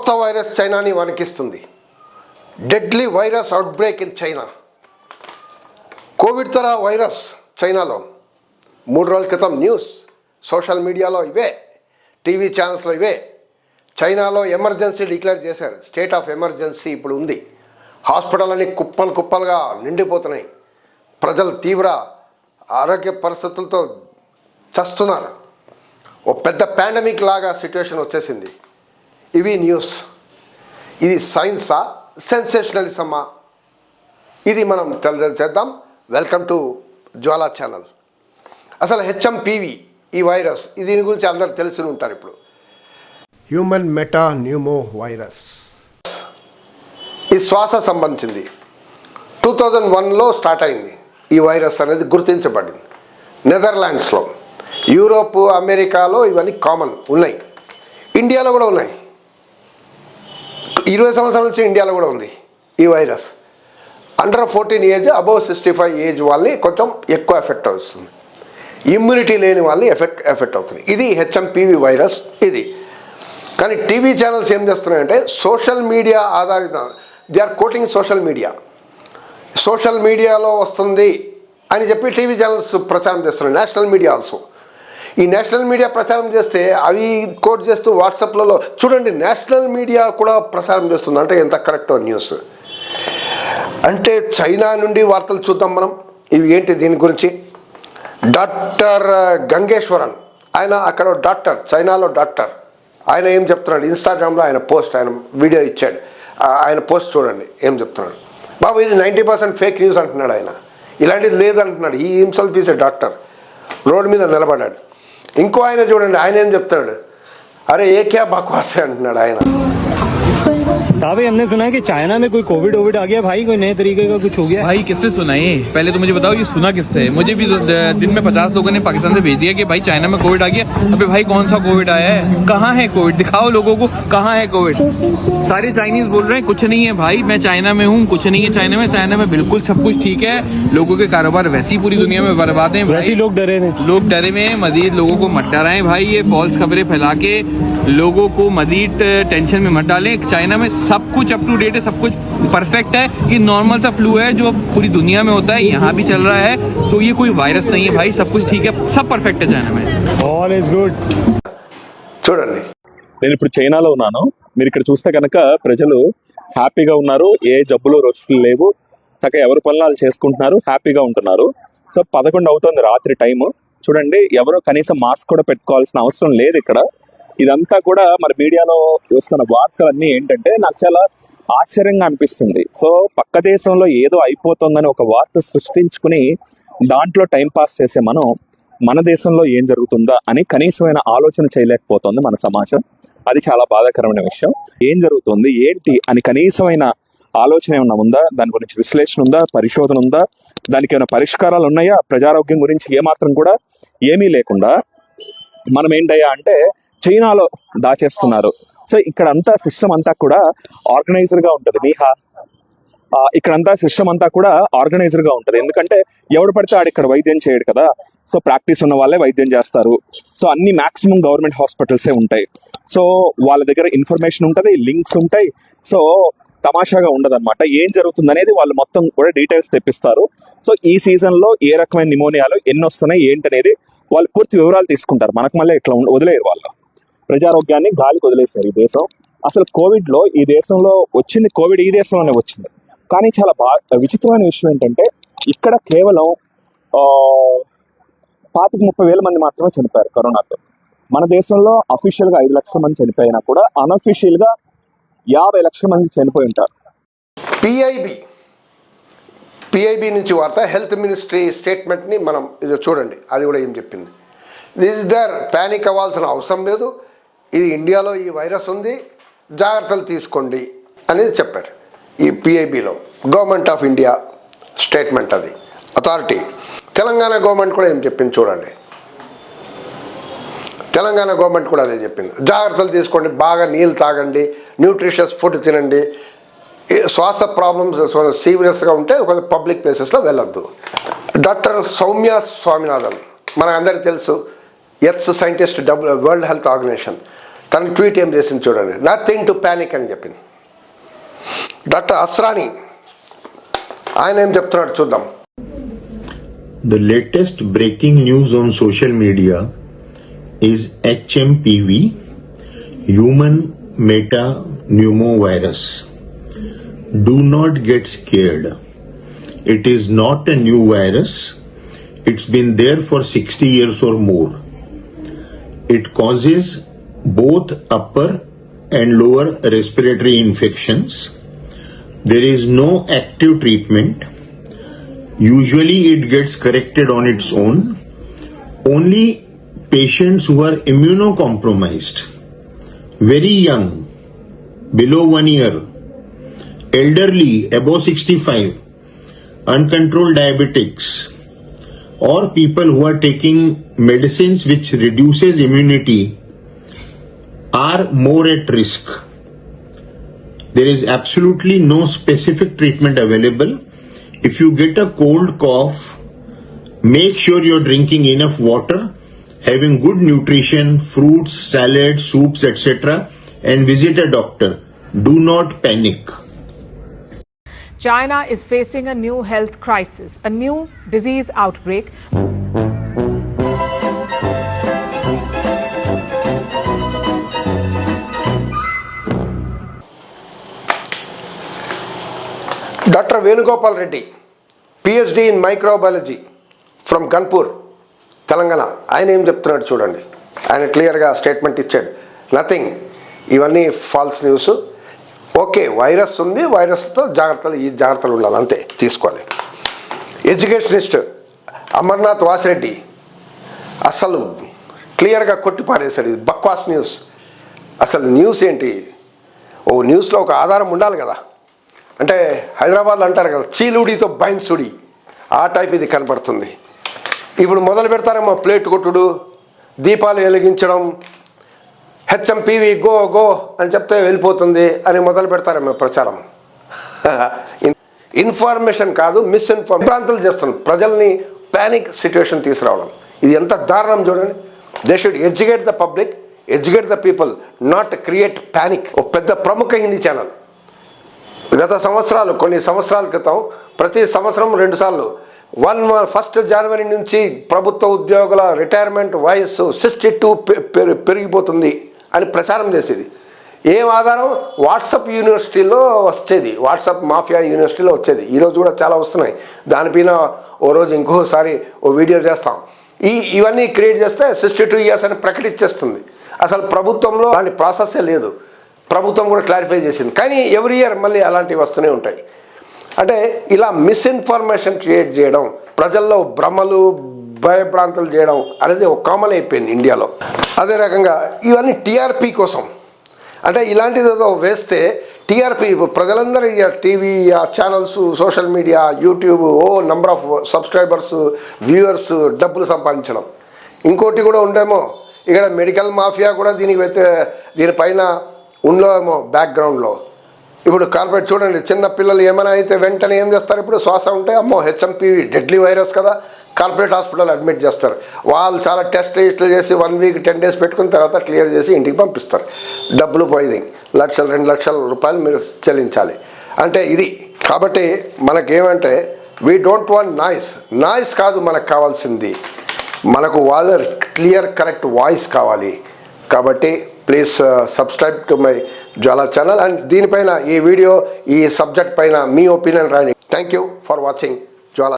కొత్త వైరస్ చైనాని వణికిస్తుంది. Deadly virus outbreak in China. Covid తరహా వైరస్ చైనాలో 3 రోజుల క్రితం న్యూస్ సోషల్ మీడియాలో ఇవే, టీవీ ఛానల్స్లో ఇవే. చైనాలో ఎమర్జెన్సీ డిక్లేర్ చేశారు. స్టేట్ ఆఫ్ ఎమర్జెన్సీ ఇప్పుడు ఉంది. హాస్పిటల్ కుప్పలుగా నిండిపోతున్నాయి. ప్రజలు తీవ్ర ఆరోగ్య పరిస్థితులతో చస్తున్నారు. ఓ పెద్ద పాండమిక్ లాగా సిచ్యువేషన్ వచ్చేసింది. ఇవి న్యూస్. ఇది సైన్సా, సెన్సేషనలిజమా? ఇది మనం చేద్దాం. Welcome to Jwala channel. అసలు హెచ్ఎంపివి ఈ వైరస్, దీని గురించి అందరూ తెలిసి ఉంటారు. ఇప్పుడు హ్యూమన్ మెటా న్యూమో వైరస్, ఈ శ్వాస సంబంధించింది. 2001లో స్టార్ట్ అయింది. ఈ వైరస్ అనేది గుర్తించబడింది నెదర్లాండ్స్లో. యూరోప్, అమెరికాలో ఇవన్నీ కామన్ ఉన్నాయి. ఇండియాలో కూడా ఉన్నాయి. 20 సంవత్సరాల నుంచి ఇండియాలో కూడా ఉంది ఈ virus. Under 14 age, above 65 age వాళ్ళని కొంచెం ఎక్కువ ఎఫెక్ట్ అవుతుంది. ఇమ్యూనిటీ లేని వాళ్ళని ఎఫెక్ట్ అవుతుంది. ఇది హెచ్ఎంపివి వైరస్ ఇది. కానీ టీవీ ఛానల్స్ ఏం చేస్తున్నాయంటే సోషల్ మీడియా ఆధారిత, దే ఆర్ కోటింగ్ సోషల్ మీడియాలో వస్తుంది అని చెప్పి టీవీ ఛానల్స్ ప్రచారం చేస్తున్నాయి. National media also. ఈ నేషనల్ మీడియా ప్రచారం చేస్తే అవి కోట్ చేస్తూ వాట్సాప్లలో చూడండి, నేషనల్ మీడియా కూడా ప్రచారం చేస్తుంది. అంటే ఎంత కరెక్టో న్యూస్. అంటే చైనా నుండి వార్తలు చూద్దాం మనం. ఇవి ఏంటి దీని గురించి? డాక్టర్ గంగేశ్వరన్, ఆయన అక్కడ డాక్టర్, చైనాలో డాక్టర్. ఆయన ఏం చెప్తున్నాడు? ఇన్స్టాగ్రామ్లో ఆయన వీడియో ఇచ్చాడు. ఆయన పోస్ట్ చూడండి ఏం చెప్తున్నాడు. బాబు ఇది 90% ఫేక్ న్యూస్ అంటున్నాడు ఆయన. ఇలాంటిది లేదు అంటున్నాడు. ఈ himself is a doctor. Road మీద నిలబడ్డాడు. ఇంకో ఆయన చూడండి, ఆయన ఏం చెప్తాడు? అరే ఏ క్యా బక్వాస్ అంటున్నాడు ఆయన. भाई हमने सुना है कि चाइना में कोई कोविड आ गया भाई, कोई नए तरीके का कुछ हो गया। भाई किससे सुना है? पहले तो मुझे बताओ ये सुना किससे है? मुझे भी दिन में 50 लोगों ने पाकिस्तान से भेज दिया कि भाई चाइना में कोविड आ गया। अबे भाई कौन सा कोविड आया है? कहाँ है कोविड? दिखाओ लोगों को कहाँ है कोविड। सारे चाइनीज बोल रहे हैं कुछ नहीं है भाई, मैं चाइना में हूँ, कुछ नहीं है चाइना में बिल्कुल सब कुछ ठीक है। लोगों के कारोबार वैसे ही पूरी दुनिया में बर्बाद है। वैसे लोग डरे में मजीद लोगों को मत डराएं भाई। ये फॉल्स खबरें फैला के लोगों को मजीद टेंशन में मत डालें। चाइना में सब कुछ अप टू डेट है, सब कुछ परफेक्ट है। ये नॉर्मल सा फ्लू है जो पूरी दुनिया में होता है, यहाँ भी चल रहा है। तो ये कोई वायरस नहीं है भाई, सब कुछ ठीक है, सब परफेक्ट है चाइना में। All is good. చూడండి, నేను ఇప్పుడు చైనాలో ఉన్నాను. మీరు ఇక్కడ చూస్తే కనుక ప్రజలు హ్యాపీగా ఉన్నారు. ఏ జబ్బులు రొచ్చులు లేవు. చక్కగా ఎవరి పనులు చేసుకుంటున్నారు, హ్యాపీగా ఉంటున్నారు. సో 11 అవుతుంది రాత్రి టైము. చూడండి, ఎవరో కనీసం మాస్క్ కూడా పెట్టుకోవాల్సిన అవసరం లేదు ఇక్కడ. ఇదంతా కూడా మన మీడియాలో వస్తున్న వార్తలన్నీ ఏంటంటే నాకు చాలా ఆశ్చర్యంగా అనిపిస్తుంది. సో పక్క దేశంలో ఏదో అయిపోతుందని ఒక వార్త సృష్టించుకుని దాంట్లో టైం పాస్ చేసే మనం మన దేశంలో ఏం జరుగుతుందా అని కనీసమైన ఆలోచన చేయలేకపోతుంది మన సమాజం. అది చాలా బాధాకరమైన విషయం. ఏం జరుగుతుంది ఏంటి అని కనీసమైన ఆలోచన ఏమన్నా ఉందా? దాని గురించి విశ్లేషణ ఉందా? పరిశోధన ఉందా? దానికి ఏమైనా పరిష్కారాలు ఉన్నాయా? ప్రజారోగ్యం గురించి ఏమాత్రం కూడా ఏమీ లేకుండా మనం ఏంటయ్యా అంటే చైనాలో దాచేస్తున్నారు. సో ఇక్కడంతా సిస్టమ్ అంతా కూడా ఆర్గనైజర్ గా ఉంటుంది. ఇక్కడంతా సిస్టమ్ అంతా కూడా ఆర్గనైజర్ గా ఉంటుంది. ఎందుకంటే ఎవడు పడితే ఆడు ఇక్కడ వైద్యం చేయడు కదా. సో ప్రాక్టీస్ ఉన్న వాళ్ళే వైద్యం చేస్తారు. సో అన్ని మాక్సిమం గవర్నమెంట్ హాస్పిటల్సే ఉంటాయి. సో వాళ్ళ దగ్గర ఇన్ఫర్మేషన్ ఉంటుంది, లింక్స్ ఉంటాయి. సో తమాషాగా ఉండదన్నమాట. ఏం జరుగుతుంది అనేది వాళ్ళు మొత్తం కూడా డీటెయిల్స్ తెప్పిస్తారు. సో ఈ సీజన్ లో ఏ రకమైన నిమోనియాలు ఎన్ని వస్తున్నాయి ఏంటనేది వాళ్ళు పూర్తి వివరాలు తీసుకుంటారు. మనకు మళ్ళీ ఇట్లా వదిలేరు. వాళ్ళు ప్రజారోగ్యాన్ని గాలికి వదిలేశారు ఈ దేశం. అసలు కోవిడ్ లో ఈ దేశంలో వచ్చింది, కోవిడ్ ఈ దేశంలోనే వచ్చింది. కానీ చాలా విచిత్రమైన విషయం ఏంటంటే ఇక్కడ కేవలం 25-30 మంది మాత్రమే చనిపోయారు కరోనాతో. మన దేశంలో అఫీషియల్ గా 5 లక్షల మంది చనిపోయినా కూడా అన్అఫీషియల్ గా 50 లక్షల మంది చనిపోయి ఉంటారు. పిఐబి నుంచి వార్త, హెల్త్ మినిస్ట్రీ స్టేట్మెంట్ని మనం ఇది చూడండి. అది కూడా ఏం చెప్పింది? దిస్ దర్ ప్యానిక్ అవ్వాల్సిన అవసరం లేదు. ఇది ఇండియాలో ఈ వైరస్ ఉంది, జాగ్రత్తలు తీసుకోండి అనేది చెప్పారు. ఈ పిఐబిలో గవర్నమెంట్ ఆఫ్ ఇండియా స్టేట్మెంట్, అది అథారిటీ. తెలంగాణ గవర్నమెంట్ కూడా ఏం చెప్పింది చూడండి. తెలంగాణ గవర్నమెంట్ కూడా అదే చెప్పింది. జాగ్రత్తలు తీసుకోండి, బాగా నీళ్ళు తాగండి, న్యూట్రిషియస్ ఫుడ్ తినండి, శ్వాస ప్రాబ్లమ్స్ సీరియస్గా ఉంటే ఒక పబ్లిక్ ప్లేసెస్లో వెళ్ళొద్దు. డాక్టర్ సౌమ్య స్వామినాథన్, మన అందరికీ తెలుసు, earth scientist, world health organization. తన ట్వీట్ ఏం చేసింది చూడండి, నథింగ్ టు ప్యానిక్ అని చెప్పింది. డాక్టర్ అస్రాని ఆయన ఏం చెప్తున్నాడు చూద్దాం. The latest breaking news on social media is HMPV, human metapneumovirus. Do not get scared. It is not a new virus. It's been there for 60 years or more. It causes both upper and lower respiratory infections. There is no active treatment. Usually it gets corrected on its own. Only patients who are immunocompromised, very young, below 1 year, elderly, above 65, uncontrolled diabetics, or people who are taking medicines which reduces immunity are more at risk. There is absolutely no specific treatment available. If you get a cold cough, make sure you're drinking enough water, having good nutrition, fruits, salads, soups, etc., and visit a doctor. Do not panic. China is facing a new health crisis, a new disease outbreak. Doctor Venugopal Reddy, PhD in microbiology from Ganpur, Telangana. ఆయన ఏం చెప్తున్నాడు చూడండి. ఆయన క్లియర్గా statement ఇచ్చాడు, nothing, ఇవన్నీ false news. Okay, virus ఉంది, వైరస్తో ఈ జాగ్రత్తలు ఉండాలి, అంతే తీసుకోవాలి. ఎడ్యుకేషనిస్ట్ అమర్నాథ్ వాసిరెడ్డి అసలు క్లియర్గా కొట్టిపారేశారు, ఇది బక్వాస్ న్యూస్. అసలు న్యూస్ ఏంటి? ఓ న్యూస్లో ఒక ఆధారం ఉండాలి కదా. అంటే హైదరాబాద్లో అంటారు కదా, చీలుడితో బైన్సుడి, ఆ టైప్ ఇది కనపడుతుంది. ఇప్పుడు మొదలు పెడతారేమో ప్లేట్ కొట్టుడు, దీపాలు వెలిగించడం, హెచ్ఎంపీవి గో గో అని చెప్తే వెళ్ళిపోతుంది అని మొదలు పెడతారేమో ప్రచారం. ఇన్ఫర్మేషన్ కాదు, మిస్ఇన్ఫర్మేషన్ చేస్తున్నాం, ప్రజల్ని ప్యానిక్ సిచ్యువేషన్ తీసుకురావడం. ఇది ఎంత దారుణం చూడండి. They should educate the public, educate the people, not create panic. ఒక పెద్ద ప్రముఖ హిందీ ఛానల్ గత సంవత్సరాలు, కొన్ని సంవత్సరాల క్రితం ప్రతి సంవత్సరం 2 సార్లు 1 జనవరి నుంచి ప్రభుత్వ ఉద్యోగుల రిటైర్మెంట్ వయస్సు 62 పెరిగిపోతుంది అని ప్రచారం చేసేది. ఏం ఆధారం? వాట్సాప్ యూనివర్సిటీలో వచ్చేది, వాట్సాప్ మాఫియా యూనివర్సిటీలో వచ్చేది. ఈరోజు కూడా చాలా వస్తున్నాయి. దానిపైన ఓ రోజు ఇంకోసారి ఓ వీడియో చేస్తాం. ఇవన్నీ క్రియేట్ చేస్తే 62 ఇయర్స్ అని ప్రకటించేస్తుంది. అసలు ప్రభుత్వంలో అలాంటి ప్రాసెస్సే లేదు. ప్రభుత్వం కూడా క్లారిఫై చేసింది. కానీ ఎవ్రీ ఇయర్ మళ్ళీ అలాంటివి వస్తూనే ఉంటాయి. అంటే ఇలా మిస్ఇన్ఫర్మేషన్ క్రియేట్ చేయడం, ప్రజల్లో భ్రమలు భయభ్రాంతులు చేయడం అనేది ఒక కామన్ అయిపోయింది ఇండియాలో. అదే రకంగా ఇవన్నీ టీఆర్పీ కోసం. అంటే ఇలాంటిది ఏదో వేస్తే టీఆర్పీ, ప్రజలందరూ TV channels, social media, YouTube, number of subscribers, viewers, డబ్బులు సంపాదించడం. ఇంకోటి కూడా ఉండేమో, ఇక్కడ మెడికల్ మాఫియా కూడా దీనిపైన ఉండేమో బ్యాక్గ్రౌండ్లో. ఇప్పుడు కార్పొరేట్ చూడండి, చిన్న పిల్లలు ఏమైనా అయితే వెంటనే ఏం చేస్తారు? ఇప్పుడు శ్వాస ఉంటే అమ్మో హెచ్ఎంపీవి డెడ్లీ వైరస్ కదా, కార్పొరేట్ హాస్పిటల్ అడ్మిట్ చేస్తారు. వాళ్ళు చాలా టెస్ట్ రిజిస్టర్ చేసి 1 వీక్ 10 డేస్ పెట్టుకున్న తర్వాత క్లియర్ చేసి ఇంటికి పంపిస్తారు. డబ్బులు పోయింది, 1,00,000-2 లక్షల రూపాయలు మీరు చెల్లించాలి. అంటే ఇది. కాబట్టి మనకేమంటే వీ డోంట్ వాంట్ నాయిస్ కాదు మనకు కావాల్సింది, మనకు వాళ్ళ క్లియర్ కరెక్ట్ వాయిస్ కావాలి. కాబట్టి please subscribe to my Jwala channel. And దీనిపైన ఈ వీడియో, ఈ సబ్జెక్ట్ పైన మీ ఒపీనియన్ రాయండి. Thank you for watching.